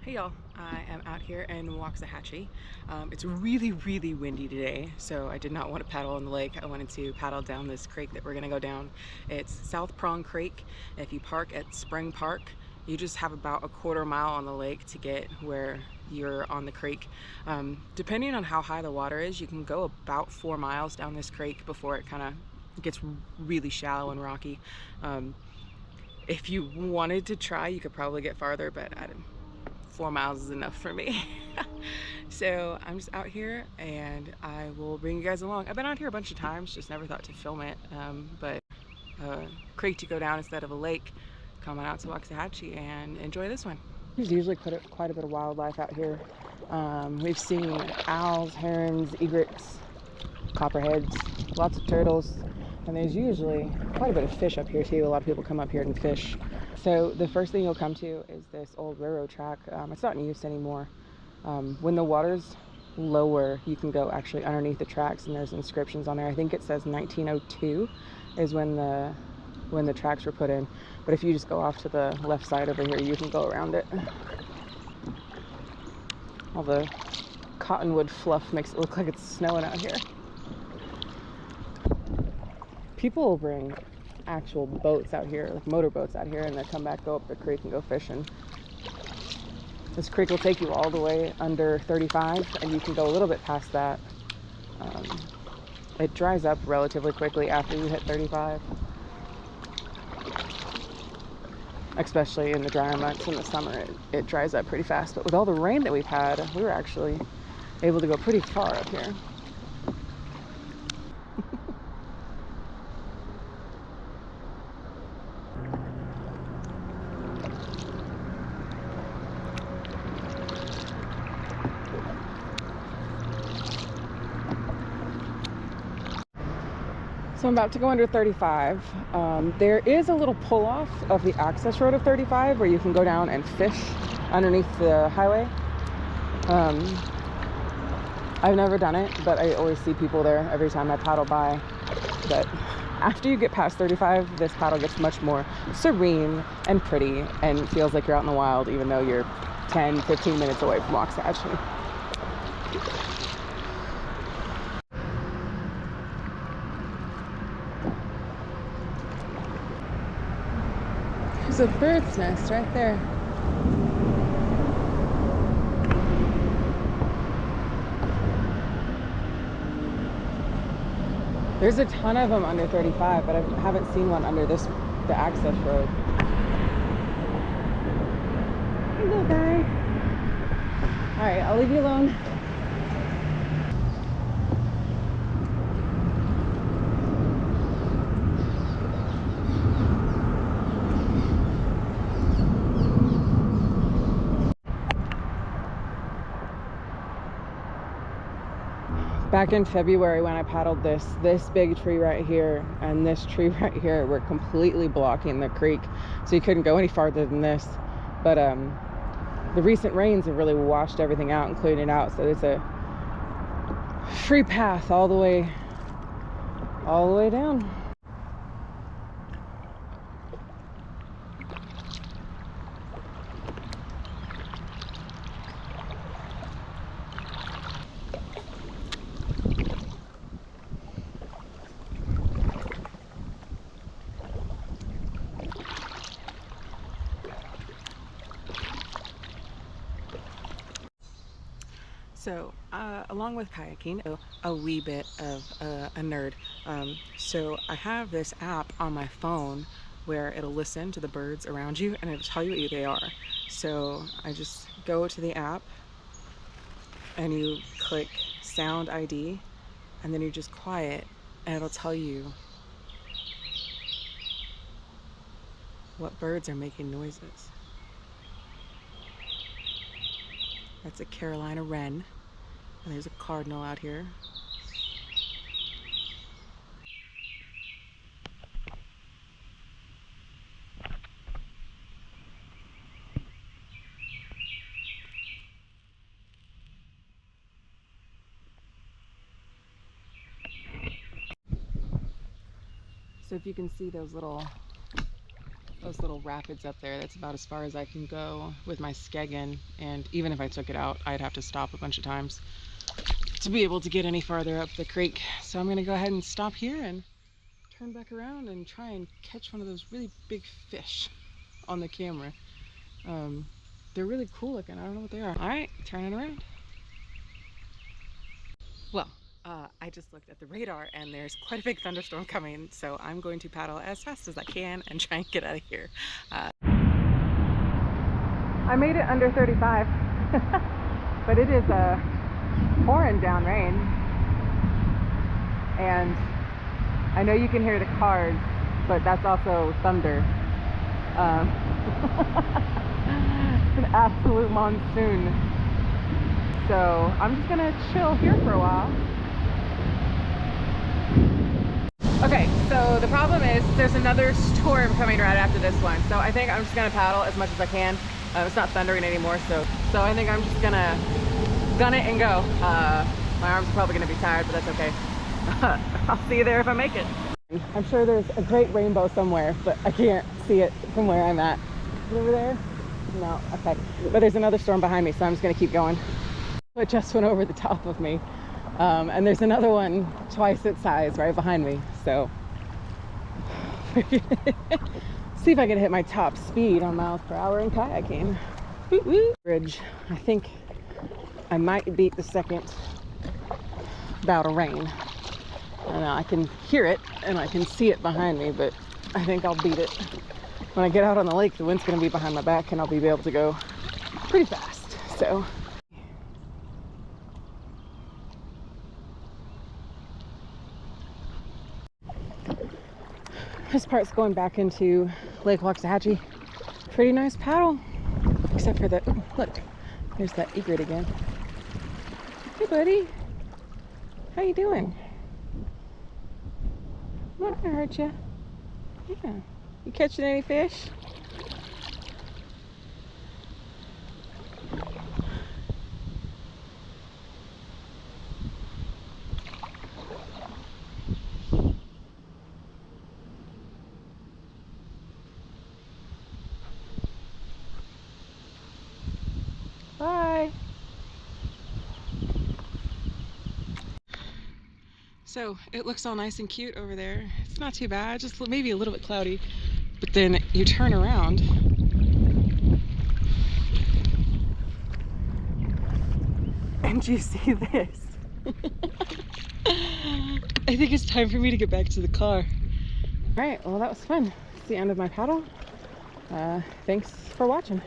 Hey y'all, I am out here in Waxahachie. It's really, really windy today, so I did not want to paddle on the lake. I wanted to paddle down this creek that we're gonna go down. It's South Prong Creek. If you park at Spring Park, you just have about a quarter mile on the lake to get where you're on the creek. Depending on how high the water is, you can go about 4 miles down this creek before it kind of gets really shallow and rocky. If you wanted to try, you could probably get farther, but 4 miles is enough for me. So I'm just out here and I will bring you guys along. I've been out here a bunch of times, just never thought to film it, but a creek to go down instead of a lake. Come on out to Waxahachie and enjoy this one. There's usually quite a bit of wildlife out here. We've seen owls, herons, egrets, copperheads, lots of turtles, and there's usually quite a bit of fish up here too. A lot of people come up here and fish. So the first thing you'll come to is this old railroad track. It's not in use anymore. When the water's lower, you can go actually underneath the tracks, and there's inscriptions on there. I think it says 1902 is when the tracks were put in. But if you just go off to the left side over here, you can go around it. All the cottonwood fluff makes it look like it's snowing out here. People will bring actual boats out here, like motorboats out here, and they come back, go up the creek and go fishing. This creek will take you all the way under 35, and you can go a little bit past that. It dries up relatively quickly after you hit 35, especially in the drier months. In the summer it dries up pretty fast, but with all the rain that we've had, we were actually able to go pretty far up here. So I'm about to go under 35. There is a little pull-off of the access road of 35 where you can go down and fish underneath the highway. I've never done it, but I always see people there every time I paddle by. But after you get past 35, this paddle gets much more serene and pretty and feels like you're out in the wild, even though you're 10, 15 minutes away from Waxahachie. There's a bird's nest right there. There's a ton of them under 35, but I haven't seen one under the access road. Hey, little guy. All right, I'll leave you alone. Back in February when I paddled this big tree right here and this tree right here were completely blocking the creek, so you couldn't go any farther than this. But the recent rains have really washed everything out and cleaned it out, so it's a free path all the way down. So, along with kayaking, a wee bit of a nerd. So I have this app on my phone where it'll listen to the birds around you and it'll tell you what they are. So I just go to the app and you click sound ID and then you just quiet and it'll tell you what birds are making noises. That's a Carolina wren. And there's a cardinal out here. So if you can see those little those little rapids up there. That's about as far as I can go with my skeggin, and even if I took it out, I'd have to stop a bunch of times to be able to get any farther up the creek. So I'm gonna go ahead and stop here and turn back around and try and catch one of those really big fish on the camera. They're really cool looking. I don't know what they are. All right, turning around. Well, I just looked at the radar and there's quite a big thunderstorm coming, so I'm going to paddle as fast as I can and try and get out of here. I made it under 35, but it is pouring down rain, and I know you can hear the cars, but that's also thunder. It's an absolute monsoon. So I'm just gonna chill here for a while. Okay, so the problem is there's another storm coming right after this one. So I think I'm just gonna paddle as much as I can. It's not thundering anymore, so I think I'm just gonna gun it and go. My arms are probably gonna be tired, but that's okay. I'll see you there if I make it. I'm sure there's a great rainbow somewhere, but I can't see it from where I'm at. Is it over there? No, okay. But there's another storm behind me, so I'm just gonna keep going. It just went over the top of me. And there's another one twice its size right behind me, so see if I can hit my top speed on miles per hour in kayaking. Bridge. I think I might beat the second bout of rain. I don't know, I can hear it and I can see it behind me, but I think I'll beat it. When I get out on the lake, the wind's gonna be behind my back and I'll be able to go pretty fast, so. This part's going back into Lake Waxahachie. Pretty nice paddle, except for the, ooh, look, there's that egret again. Hey buddy, how you doing? I'm not gonna hurt you. Yeah, you catching any fish? Bye. So it looks all nice and cute over there. It's not too bad, just maybe a little bit cloudy. But then you turn around and you see this. I think it's time for me to get back to the car. All right, well that was fun. It's the end of my paddle. Thanks for watching.